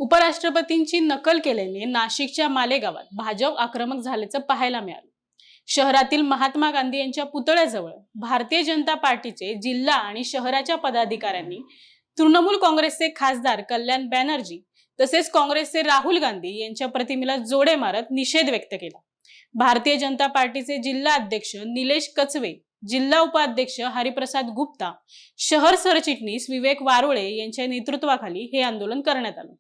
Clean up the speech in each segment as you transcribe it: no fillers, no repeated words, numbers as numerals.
उपराष्ट्रपतींची नकल केल्याने नाशिकच्या मालेगावात भाजप आक्रमक झाल्याचं पाहायला मिळालं। शहरातील महात्मा गांधी यांच्या पुतळ्याजवळ भारतीय जनता पार्टीचे जिल्हा आणि शहराच्या पदाधिकाऱ्यांनी तृणमूल काँग्रेसचे खासदार कल्याण बॅनर्जी तसेच काँग्रेसचे राहुल गांधी यांच्या प्रतिमेला जोडे मारत निषेध व्यक्त केला। भारतीय जनता पार्टीचे जिल्हा अध्यक्ष निलेश कचवे, जिल्हा उपाध्यक्ष हरिप्रसाद गुप्ता, शहर सरचिटणीस विवेक वारोळे यांच्या नेतृत्वाखाली हे आंदोलन करण्यात आलं।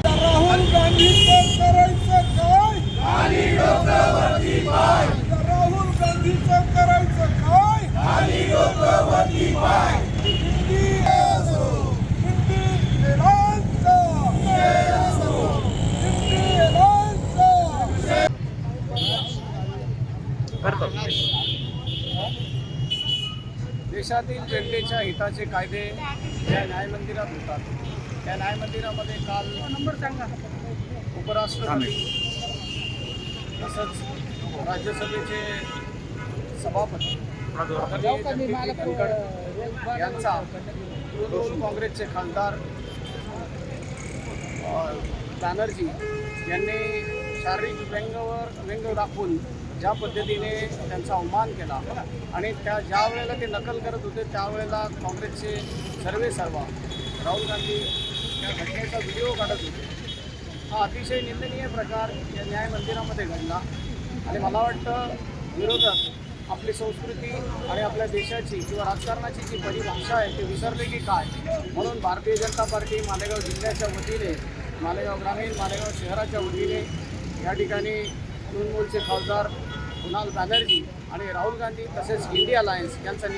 राहुल गांधीचं करायचं काय? खाली डोक्यावरती पाय. राहुल गांधीचं करायचं काय? खाली डोक्यावरती पाय. हिंदी असो, हिंदी एलानचा. हिंदी एलानचा. देशातील जनतेच्या हिताचे कायदे या न्यायमंदिरात होतात। त्या न्यायमंदिरामध्ये काल उपराष्ट्रपती तसंच राज्यसभेचे सभापती धनखड यांचा तृणमूल काँग्रेसचे खासदार बॅनर्जी यांनी शारीरिक व्यंग दाखवून ज्या पद्धतीने त्यांचा अवमान केला आणि ज्या वेळेला ते नकल करत होते त्यावेळेला काँग्रेसचे सर्वा राहुल गांधी या घटनेचा व्हिडिओ काढत होते। हा अतिशय निंदनीय प्रकार या न्यायमंदिरामध्ये घडला आणि मला वाटतं विरोधक आपली संस्कृती आणि आपल्या देशाची किंवा राजकारणाची जी परिभाषा आहे ते विसरले की काय, म्हणून भारतीय जनता पार्टी मालेगाव जिल्ह्याच्या वतीने, मालेगाव ग्रामीण, मालेगाव शहराच्या वतीने या ठिकाणी तृणमूलचे खासदार कुणाल बॅनर्जी आणि राहुल गांधी तसेच इंडिया अलायन्स यांचा